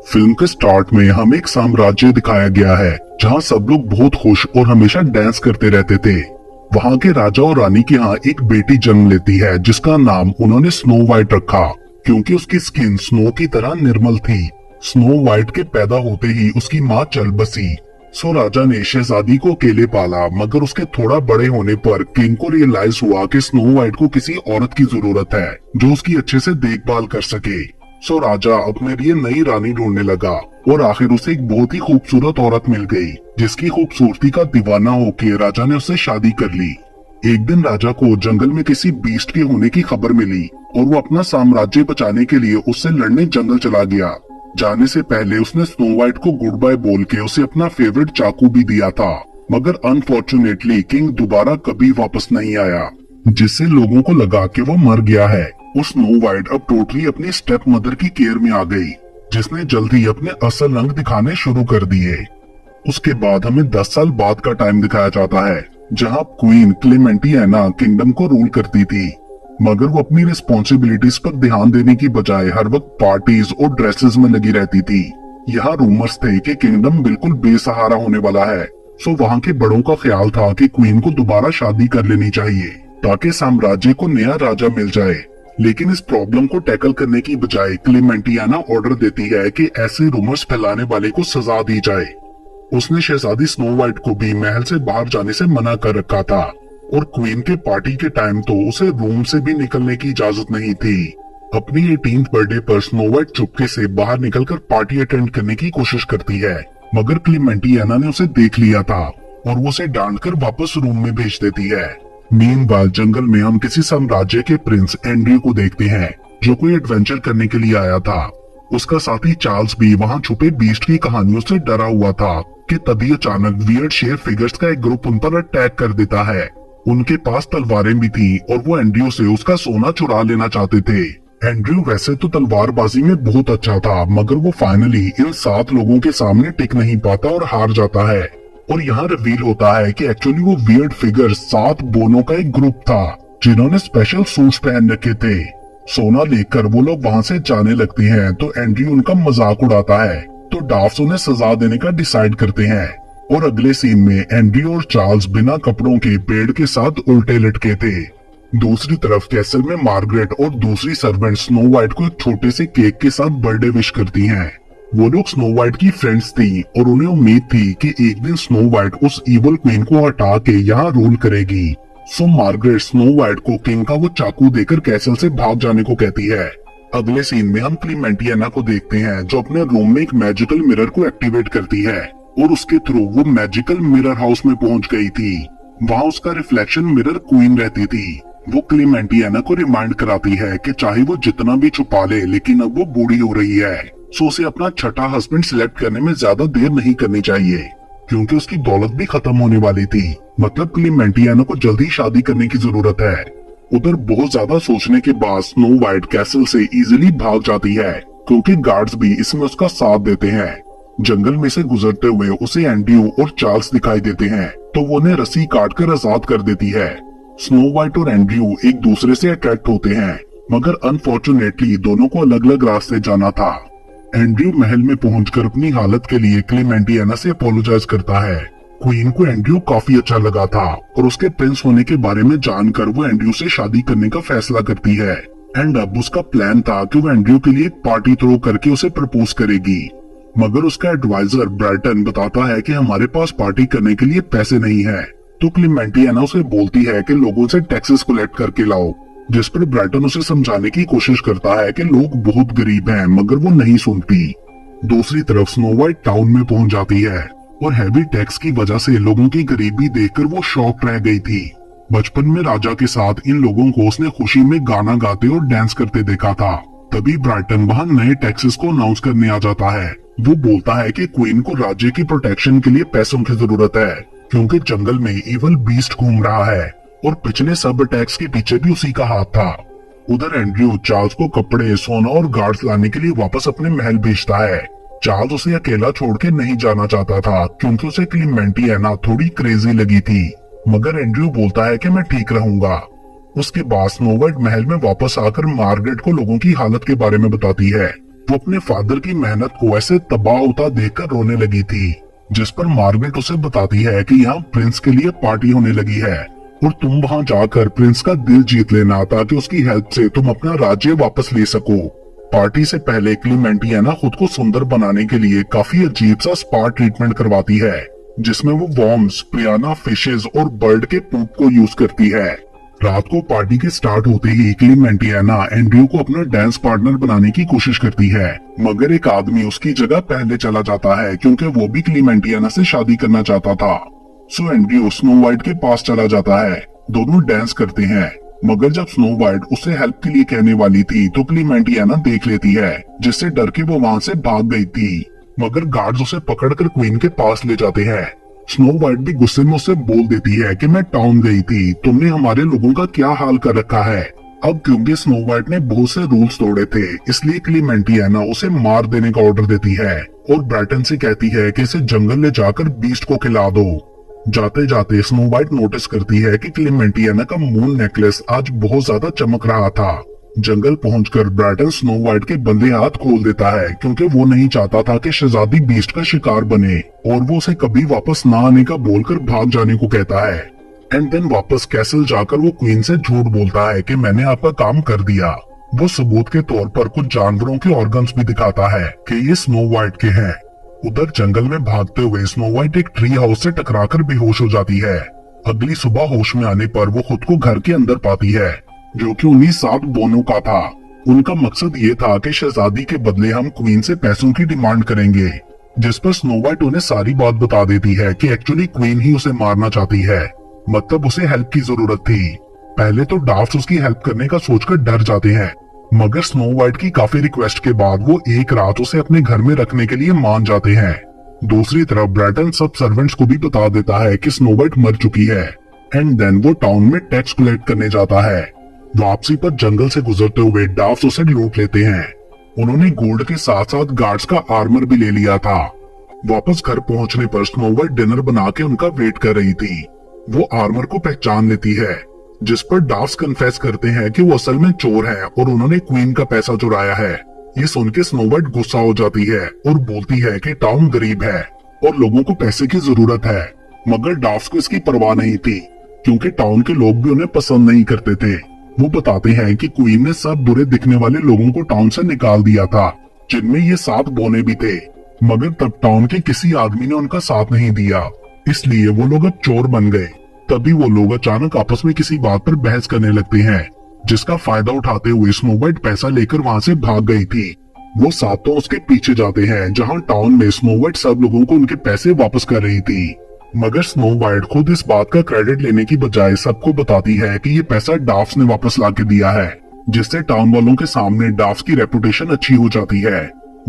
Film के start में हमें एक साम्राज्य दिखाया गया है जहां सब लोग बहुत खुश और हमेशा डांस करते रहते थे। वहां के राजा और रानी के यहाँ एक बेटी जन्म लेती है जिसका नाम उन्होंने स्नो वाइट रखा, क्योंकि उसकी स्किन स्नो की तरह निर्मल थी। स्नो वाइट के पैदा होते ही उसकी माँ चल बसी। सो राजा ने शहजादी को अकेले पाला, मगर उसके थोड़ा बड़े होने पर किंग को रियलाइज हुआ कि स्नो वाइट को किसी औरत की जरूरत है जो उसकी अच्छे से देखभाल कर सके। सो राजा अपने लिए नई रानी ढूंढने लगा और आखिर उसे एक बहुत ही खूबसूरत औरत मिल गई, जिसकी खूबसूरती का दीवाना होकर राजा ने उससे शादी कर ली। एक दिन राजा को जंगल में किसी बीस्ट के होने की खबर मिली और वो अपना साम्राज्य बचाने के लिए उससे लड़ने जंगल चला गया। जाने से पहले उसने स्नो वाइट को गुड बाय बोल के उसे अपना फेवरेट चाकू भी दिया था, मगर अनफॉर्चुनेटली किंग दोबारा कभी वापस नहीं आया, जिससे लोगों को लगा कि वो मर गया है। और स्नो वाइट अब टोटली अपनी स्टेप मदर की केयर में आ गई, जिसने जल्दी अपने असल रंग दिखाने शुरू कर दिए। उसके बाद हमें 10 साल बाद का टाइम दिखाया जाता है, जहां क्वीन क्लेमेंटियाना किंगडम को रूल करती थी, मगर वो अपनी रिस्पॉन्सिबिलिटीज पर ध्यान देने की बजाय हर वक्त पार्टीज और ड्रेसेस में लगी रहती थी। यहाँ रूमर्स थे कि किंगडम बिल्कुल बेसहारा होने वाला है। सो वहाँ के बड़ों का ख्याल था कि क्वीन को दोबारा शादी कर लेनी चाहिए ताकि साम्राज्य को नया राजा मिल जाए। लेकिन इस प्रॉब्लम को टैकल करने की बजाय क्लेमेंटियाना ऑर्डर देती है कि ऐसे रूमर्स फैलाने वाले को सजा दी जाए। उसने शहजादी स्नो वाइट को भी महल से बाहर जाने से मना कर रखा था और क्वीन के पार्टी के टाइम तो उसे रूम से भी निकलने की इजाजत नहीं थी। अपनी 18th बर्थडे पर स्नो वाइट चुपके से बाहर निकलकर पार्टी अटेंड करने की कोशिश करती है, मगर क्लेमेंटियाना ने उसे देख लिया था और वो उसे डांटकर वापस रूम में भेज देती है। मीनवाइल जंगल में हम किसी साम्राज्य के प्रिंस एंड्रयू को देखते हैं, जो कोई एडवेंचर करने के लिए आया था। उसका साथी चार्ल्स भी वहाँ छुपे बीस्ट की कहानियों से डरा हुआ था कि तभी अचानक वियर्ड शेर फिगर्स का एक ग्रुप उन पर अटैक कर देता है। उनके पास तलवारें भी थी और वो एंड्रयू से उसका सोना चुरा लेना चाहते थे। एंड्रयू वैसे तो तलवारबाजी में बहुत अच्छा था, मगर वो फाइनली इन 7 लोगों के सामने टिक नहीं पाता और हार जाता है। और यहाँ रिवील होता है कि एक्चुअली वो वियर्ड फिगर 7 बोनों का एक ग्रुप था, जिन्होंने स्पेशल सूट्स पहन रखे थे। सोना लेकर वो लोग वहाँ से जाने लगते हैं तो एंड्रयू उनका मजाक उड़ाता है, तो डाफ्स उन्हें सजा देने का डिसाइड करते हैं। और अगले सीन में एंड्रयू और चार्ल्स बिना कपड़ों के पेड़ के साथ उल्टे लटके थे। दूसरी तरफ कैसल में मार्गरेट और दूसरी सर्वेंट स्नो वाइट को एक छोटे से केक के साथ बर्थडे विश करती हैं। वो लोग स्नो वाइट की फ्रेंड्स थी और उन्हें उम्मीद थी कि एक दिन स्नो वाइट उस इवल क्वीन को हटा के यहाँ रूल करेगी। सो मार्गरेट स्नो वाइट को किंग का वो चाकू देकर कैसल से भाग जाने को कहती है। अगले सीन में हम क्लेमेंटियाना को देखते हैं, जो अपने रूम में एक मैजिकल मिरर को एक्टिवेट करती है और उसके थ्रू वो मैजिकल मिरर हाउस में पहुंच गई थी। वहाँ उसका रिफ्लेक्शन मिरर क्वीन रहती थी। वो क्लेमेंटियाना को रिमाइंड कराती है कि चाहे वो जितना भी छुपा ले, लेकिन अब वो बूढ़ी हो रही है, सो उसे अपना छठा हस्बैंड सिलेक्ट करने में ज्यादा देर नहीं करनी चाहिए, क्योंकि उसकी दौलत भी खत्म होने वाली थी। मतलब क्लेमेंटियाना को जल्दी शादी करने की जरूरत है। उधर बहुत ज्यादा सोचने के बाद स्नो वाइट कैसल से इजीली भाग जाती है, क्योंकि गार्ड्स भी इसमें उसका साथ देते हैं। जंगल में से गुजरते हुए उसे एंड्रयू और चार्ल्स दिखाई देते हैं, तो वो उन्हें रस्सी काटकर आजाद कर देती है। स्नो वाइट और एंड्रयू एक दूसरे से अट्रैक्ट होते हैं, मगर अनफॉर्चुनेटली दोनों को अलग अलग रास्ते जाना था। एंड्रयू महल में पहुंचकर अपनी हालत के लिए क्लेमेंटियाना से अपोलोजाइज करता है। क्वीन को एंड्रयू काफी अच्छा लगा था और उसके प्रिंस होने के बारे में जानकर वो एंड्रयू से शादी करने का फैसला करती है। एंड अब उसका प्लान था कि वो एंड्रयू के लिए एक पार्टी थ्रो करके उसे प्रपोज करेगी, मगर उसका एडवाइजर ब्राइटन बताता है कि हमारे पास पार्टी करने के लिए पैसे नहीं है। तो क्लेमेंटियाना उसे बोलती है कि लोगों से टैक्सेस कलेक्ट करके लाओ, जिस पर ब्राइटन उसे समझाने की कोशिश करता है कि लोग बहुत गरीब हैं, मगर वो नहीं सुनती। दूसरी तरफ स्नो वाइट टाउन में पहुंच जाती है और हैवी टैक्स की वजह से लोगों की गरीबी देखकर वो शॉक रह गई थी। बचपन में राजा के साथ इन लोगों को उसने खुशी में गाना गाते और डांस करते देखा था। तभी ब्राइटन वहाँ नए टैक्सेस को अनाउंस करने आ जाता है। वो बोलता है कि क्वीन को राज्य की प्रोटेक्शन के लिए पैसों की जरूरत है, क्योंकि जंगल में इवल बीस्ट घूम रहा है और पिछले सब अटैक्स के पीछे भी उसी का हाथ था। उधर एंड्रयू चार्ल्स को कपड़े, सोना और गार्ड्स लाने के लिए वापस अपने महल भेजता है। चार्ल्स उसे अकेला छोड़ के नहीं जाना चाहता था, क्योंकि उसे क्लेमेंटियाना थोड़ी क्रेजी लगी थी, मगर एंड्रयू बोलता है कि मैं ठीक रहूंगा। उसके बाद स्नो वाइट महल में वापस आकर मार्गरेट को लोगों की हालत के बारे में बताती है। वो अपने फादर की मेहनत को ऐसे तबाह होता देखकर रोने लगी थी, जिस पर मार्गरेट उसे बताती है कि यहाँ प्रिंस के लिए पार्टी होने लगी है और तुम वहाँ जाकर प्रिंस का दिल जीत लेना ताकि उसकी हेल्प से तुम अपना राज्य वापस ले सको। पार्टी से पहले क्लीमेंटियाना खुद को सुंदर बनाने के लिए काफी अजीब सा स्पा ट्रीटमेंट करवाती है, जिसमें वो वॉर्म्स, प्रियाना फिशेज और बर्ड के पूप को यूज करती है। रात को पार्टी के स्टार्ट होते ही क्लीमेंटियाना एंड्रयू को अपना डांस पार्टनर बनाने की कोशिश करती है, मगर एक आदमी उसकी जगह पहले चला जाता है क्योंकि वो भी क्लीमेंटियाना से शादी करना चाहता था। सो एंड्रयू स्नो वाइट के पास चला जाता है। दोनों डांस करते हैं, मगर जब स्नो वाइट उसे हेल्प के लिए कहने वाली थी तो क्लीमेंटियाना देख लेती है, जिससे डर के वो वहाँ से भाग गई थी। मगर गार्ड्स उसे पकड़कर क्वीन के पास ले जाते हैं। स्नो वाइट भी गुस्से में उसे बोल देती है कि मैं टाउन गई थी, तुमने हमारे लोगों का क्या हाल कर रखा है। अब क्योंकि स्नो वाइट ने बहुत से रूल्स तोड़े थे, इसलिए क्लीमेंटियाना उसे मार देने का ऑर्डर देती है और ब्राइटन से कहती है कि इसे जंगल ले जाकर बीस्ट को खिला दो। जाते जाते स्नो वाइट नोटिस करती है कि क्लीमेंटियाना का मून नेकलेस आज बहुत ज्यादा चमक रहा था। जंगल पहुंचकर ब्राइटन स्नो वाइट के बंधे हाथ खोल देता है क्योंकि वो नहीं चाहता था कि शहजादी बीस्ट का शिकार बने, और वो उसे कभी वापस ना आने का बोलकर भाग जाने को कहता है। एंड देन वापस कैसल जाकर वो क्वीन से झूठ बोलता है कि मैंने आपका काम कर दिया। वो सबूत के तौर पर कुछ जानवरों के ऑर्गन्स भी दिखाता है कि ये स्नो वाइट के हैं। उधर जंगल में भागते हुए स्नो वाइट एक ट्री हाउस से टकराकर बेहोश हो जाती है। अगली सुबह होश में आने पर वो खुद को घर के अंदर पाती है, जो कि उन्हीं 7 बोनों का था। उनका मकसद ये था कि शहजादी के बदले हम क्वीन से पैसों की डिमांड करेंगे, जिस पर स्नो वाइट उन्हें सारी बात बता देती है कि एक्चुअली क्वीन ही उसे मारना चाहती है, मतलब उसे हेल्प की जरूरत थी। पहले तो डाफ्ट उसकी हेल्प करने का सोचकर डर जाते हैं, मगर स्नो वाइट की काफी रिक्वेस्ट के बाद वो एक रात उसे अपने घर में रखने के लिए मान जाते हैं। दूसरी तरफ ब्राइटन सब सर्वेंट्स को भी बता देता है कि स्नो वाइट मर चुकी है। एंड देन वो टाउन में टैक्स कलेक्ट करने जाता है। वापसी पर जंगल से गुजरते हुए डाफ्ट उसे लूट लेते हैं। उन्होंने गोल्ड के साथ साथ गार्ड्स का आर्मर भी ले लिया था। वापस घर पहुंचने पर स्नो वाइट डिनर बना के उनका वेट कर रही थी। वो आर्मर को पहचान लेती है, जिस पर डाफ्ट कन्फेस करते हैं कि वो असल में चोर हैं और उन्होंने क्वीन का पैसा चुराया है। ये सुन के स्नो वाइट गुस्सा हो जाती है और बोलती है कि टाउन गरीब है और लोगों को पैसे की जरूरत है, मगर डाफ्ट को इसकी परवाह नहीं थी क्योंकि टाउन के लोग भी उन्हें पसंद नहीं करते थे। वो बताते हैं कि क्वीन ने सब बुरे दिखने वाले लोगों को टाउन से निकाल दिया था, जिनमें ये 7 बोने भी थे, मगर तब टाउन के किसी आदमी ने उनका साथ नहीं दिया, इसलिए वो लोग अब चोर बन गए। तभी वो लोग अचानक आपस में किसी बात पर बहस करने लगते हैं, जिसका फायदा उठाते हुए स्नो वाइट पैसा लेकर वहाँ से भाग गई थी। वो सातों उसके पीछे जाते हैं, जहाँ टाउन में स्नो वाइट सब लोगों को उनके पैसे वापस कर रही थी, मगर स्नो वाइट खुद इस बात का क्रेडिट लेने की बजाय सबको बताती है कि ये पैसा डाफ्ट ने वापस लाके दिया है, जिससे टाउन वालों के सामने डाफ्ट की रेपुटेशन अच्छी हो जाती है।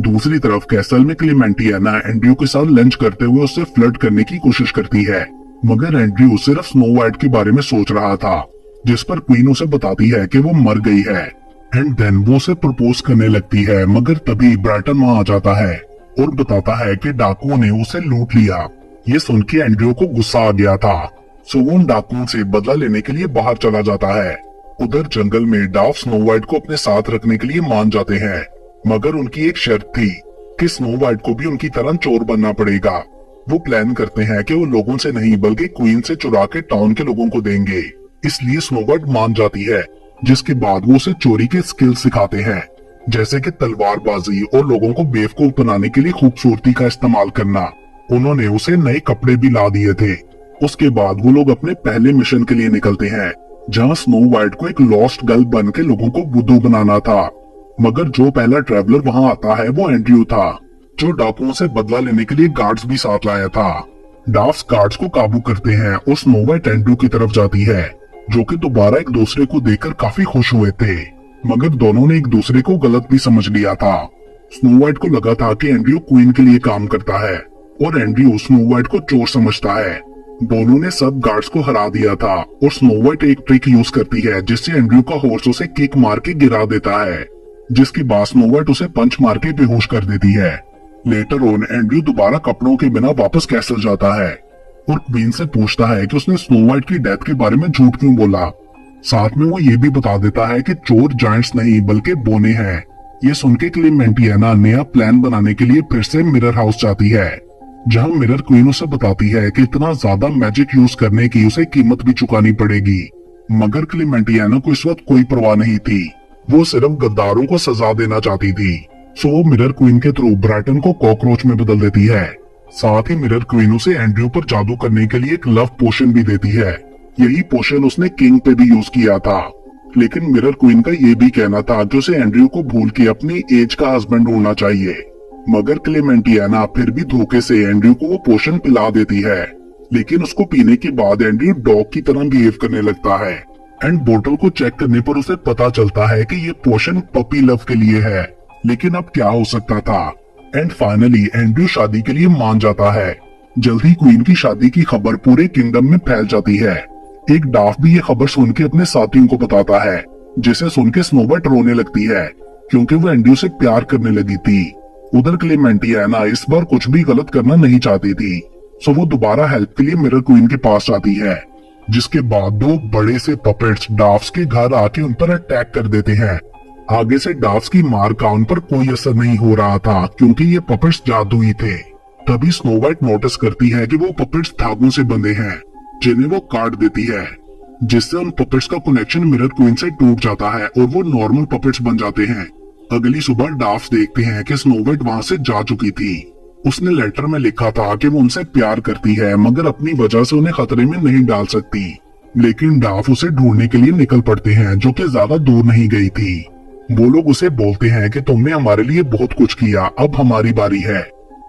दूसरी तरफ कैसल में क्लीमेंटियाना एंड्रयू के साथ लंच करते हुए उससे फ्लर्ट करने की कोशिश करती है, मगर एंड्रयू सिर्फ स्नो वाइट के बारे में सोच रहा था, जिस पर क्वीन उसे बताती है कि वो मर गई है। एंड देन वो उसे प्रपोज करने लगती है, मगर तभी ब्राइटन वहाँ आ जाता है और बताता है कि डाकुओं ने उसे लूट लिया। ये सुन के एंड्रयू को गुस्सा आ गया था, सो वो उन डाकुओं से बदला लेने के लिए बाहर चला जाता है। उधर जंगल में डाफ्ट स्नो वाइट को अपने साथ रखने के लिए मान जाते हैं, मगर उनकी एक शर्त थी कि स्नो वाइट को भी उनकी तरह चोर बनना पड़ेगा। वो प्लान करते हैं कि वो लोगों से नहीं बल्कि क्वीन से चुरा के टाउन के लोगों को देंगे, इसलिए स्नो वाइट मान जाती है, जिसके बाद वो उसे चोरी के स्किल सिखाते हैं, जैसे कि तलवारबाजी और लोगों को बेवकूफ बनाने के लिए खूबसूरती का इस्तेमाल करना। उन्होंने उसे नए कपड़े भी ला दिए थे। उसके बाद वो लोग अपने पहले मिशन के लिए निकलते हैं, जहाँ स्नो वाइट को एक लॉस्ट गर्ल बन के लोगों को बुद्धू बनाना था। मगर जो पहला ट्रैवलर वहाँ आता है वो एंड्रयू था, जो डाकुओं से बदला लेने के लिए गार्ड्स भी साथ लाया था। डाफ्ट गार्ड्स को काबू करते हैं और स्नो वाइट एंड्रयू की तरफ जाती है, जो कि दोबारा एक दूसरे को देखकर काफी खुश हुए थे, मगर दोनों ने एक दूसरे को गलत भी समझ लिया था। स्नो वाइट को लगा था कि एंड्रयू क्वीन के लिए काम करता है और एंड्रयू स्नो वाइट को चोर समझता है। दोनों ने सब गार्ड्स को हरा दिया था और स्नो वाइट एक ट्रिक यूज करती है, जिससे एंड्रयू का हॉर्स उसे किक मार के गिरा देता है, जिसके बाद स्नो वाइट उसे पंच मार के बेहोश कर देती है। लेटर ऑन एंड्रयू दोबारा कपड़ों के बिना वापस कैसल जाता है और क्वीन से पूछता है कि उसने स्नो वाइट की डेथ के बारे में झूठ क्यों बोला। साथ में वो ये भी बता देता है कि चोर जायंट्स नहीं बल्कि बोने हैं, ये सुन के क्लेमेंटियाना नया प्लान बनाने के लिए फिर से मिरर हाउस जाती है, जहां मिरर क्वीन उसे बताती है कि इतना ज्यादा मैजिक यूज करने की उसे कीमत भी चुकानी पड़ेगी। मगर क्लेमेंटियाना को इस वक्त कोई परवाह नहीं थी, वो सिर्फ गद्दारों को सजा देना चाहती थी। सो वो मिरर क्वीन के थ्रू ब्राइटन को कॉकरोच में बदल देती है। साथ ही मिरर क्वीन उसे एंड्रयू पर जादू करने के लिए एक लव पोशन भी देती है। यही पोशन उसने किंग पे भी यूज किया था, लेकिन मिरर क्वीन का ये भी कहना था कि उसे एंड्रयू को भूल के अपनी एज का हस्बैंड ढूंढना चाहिए। मगर क्लेमेंटियाना फिर भी धोखे से एंड्रयू को वो पोशन पिला देती है, लेकिन उसको पीने के बाद एंड्रयू डॉग की तरह बिहेव करने लगता है। एंड बोतल को चेक करने पर उसे पता चलता है कि ये पोशन पपी लव के लिए है, लेकिन अब क्या हो सकता था। एंड फाइनली एंड्रयू शादी के लिए मान जाता है। जल्दी क्वीन की शादी की खबर पूरे किंगडम में फैल जाती है। एक डाफ भी ये खबर सुन के अपने साथियों को बताता है, जिसे सुन के स्नोवाइट रोने लगती है क्योंकि वो एंड्रयू से प्यार करने लगी थी। उधर क्लेमेंटियाना इस बार कुछ भी गलत करना नहीं चाहती थी, सो वो दोबारा हेल्प के लिए मिरर क्वीन के पास आती है, जिसके बाद दो बड़े से पपेट्स डाफ्स के घर आके उन पर अटैक कर देते हैं। आगे से डाफ्स की मार का उन पर कोई असर नहीं हो रहा था क्योंकि ये पपेट्स जादुई थे। तभी स्नोवाइट नोटिस करती है कि वो पपेट्स धागों से बंधे हैं, जिन्हें वो काट देती है, जिससे उन पपेट्स का कनेक्शन मिरर क्वीन से टूट जाता है और वो नॉर्मल पपेट्स बन जाते हैं। अगली सुबह डाफ्स देखते हैं कि स्नोवाइट वहाँ से जा चुकी थी। उसने लेटर में लिखा था कि वो उनसे प्यार करती है, मगर अपनी वजह से उन्हें खतरे में नहीं डाल सकती। लेकिन डाफ उसे ढूंढने के लिए निकल पड़ते हैं, जो कि ज्यादा दूर नहीं गई थी। वो लोग उसे बोलते हैं कि तुमने हमारे लिए बहुत कुछ किया, अब हमारी बारी है।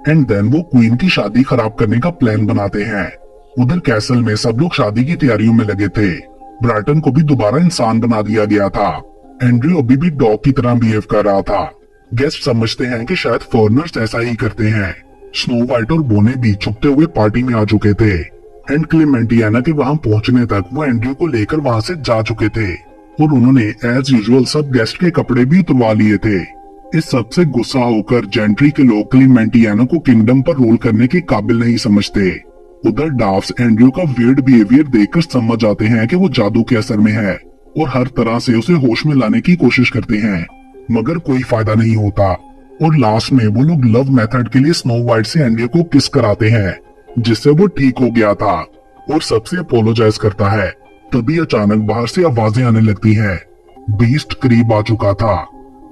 एंड देन वो क्वीन की शादी खराब करने का प्लान बनाते हैं। उधर कैसल में सब लोग शादी की तैयारियों में लगे थे। ब्राइटन को भी दोबारा इंसान बना दिया गया था। एंड्रयू अभी भी डॉग की तरह बिहेव कर रहा था। गेस्ट समझते हैं कि शायद फॉरेनर्स ऐसा ही करते हैं। स्नो वाइट और बोने भी छुपते हुए पार्टी में आ चुके थे। एंड क्लेमेंटियाना के वहां पहुंचने तक वो एंड्रयू को लेकर वहां से जा चुके थे और उन्होंने एज यूजुअल सब गेस्ट के कपड़े भी उतरवा लिए थे। इस सबसे गुस्सा होकर जेंट्री के लोग क्लेमेंटियाना को किंगडम पर रूल करने के काबिल नहीं समझते। उधर डाफ्स एंड्रयू का वियर्ड बिहेवियर देखकर समझ जाते हैं कि वो जादू के असर में है और हर तरह से उसे होश में लाने की कोशिश करते हैं, मगर कोई फायदा नहीं होता। और लास्ट में वो लोग लव मेथड के लिए स्नो वाइट से एंड्रयू को किस कराते हैं, जिससे वो ठीक हो गया था और सबसे अपोलोजाइज करता है। तभी अचानक बाहर से आवाजें आने लगती हैं। बीस्ट करीब आ चुका था।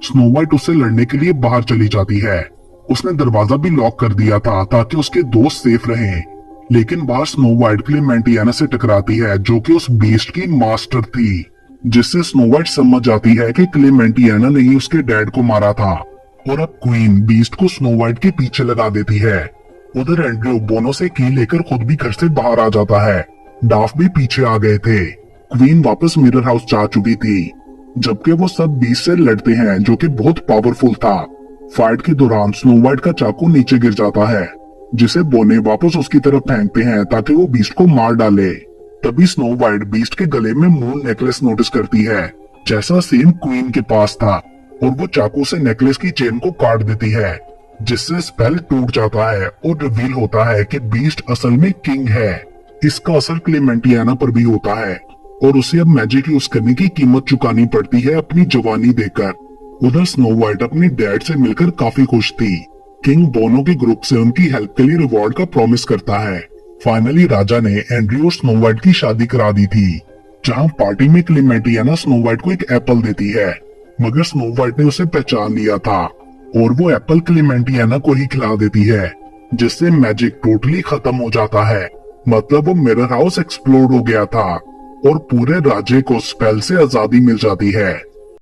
स्नो वाइट उससे लड़ने के लिए बाहर चली जाती है। उसने दरवाजा भी लॉक कर दिया था ताकि उसके दोस्त सेफ रहें। लेकिन बाहर स्नो वाइट क्लेमेंटियाना से टकराती है, जो कि उस बीस्ट की मास्टर थी, जिससे स्नो वाइट समझ जाती है कि क्लेमेंटियाना ने ही उसके डैड को मारा था। और अब क्वीन बीस्ट को स्नो वाइट के पीछे लगा देती है। उधर एंड्रयू बोनो से की लेकर खुद भी घर से बाहर आ जाता है। डाफ भी पीछे आ गए थे। क्वीन वापस मिरर हाउस जा चुकी थी, जबकि वो सब बीस्ट से लड़ते हैं, जो कि बहुत पावरफुल था। फाइट के दौरान स्नो वाइट का चाकू नीचे गिर जाता है, जिसे बोने वापस उसकी तरफ फेंकते हैं ताकि वो बीस्ट को मार डाले। तभी स्नो वाइट बीस्ट के गले में मून नेकलेस नोटिस करती है, जैसा सेम क्वीन के पास था, और वो चाकू से नेकलेस की चेन को काट देती है, जिससे स्पेल टूट जाता है और रिवील होता है कि बीस्ट असल में किंग है। इसका असर क्लेमेंटियाना पर भी होता है और उसे अब मैजिक यूज करने की कीमत चुकानी पड़ती है अपनी जवानी देकर। उधर स्नो वाइट अपने डैड से मिलकर काफी खुश थी। किंग बोनो के ग्रुप से उनकी हेल्प के लिए रिवॉर्ड का प्रॉमिस करता है। फाइनली राजा ने एंड्रयू और स्नो वाइट की शादी करा दी थी, जहां पार्टी में क्लेमेंटियाना स्नो वाइट को एक एप्पल देती है, मगर स्नो वाइट ने उसे पहचान लिया था और वो एप्पल क्लेमेंटियाना को ही खिला देती है, जिससे मैजिक टोटली खत्म हो जाता है। मतलब वो मिरर हाउस एक्सप्लोड हो गया था और पूरे राज्य को स्पेल से आजादी मिल जाती है।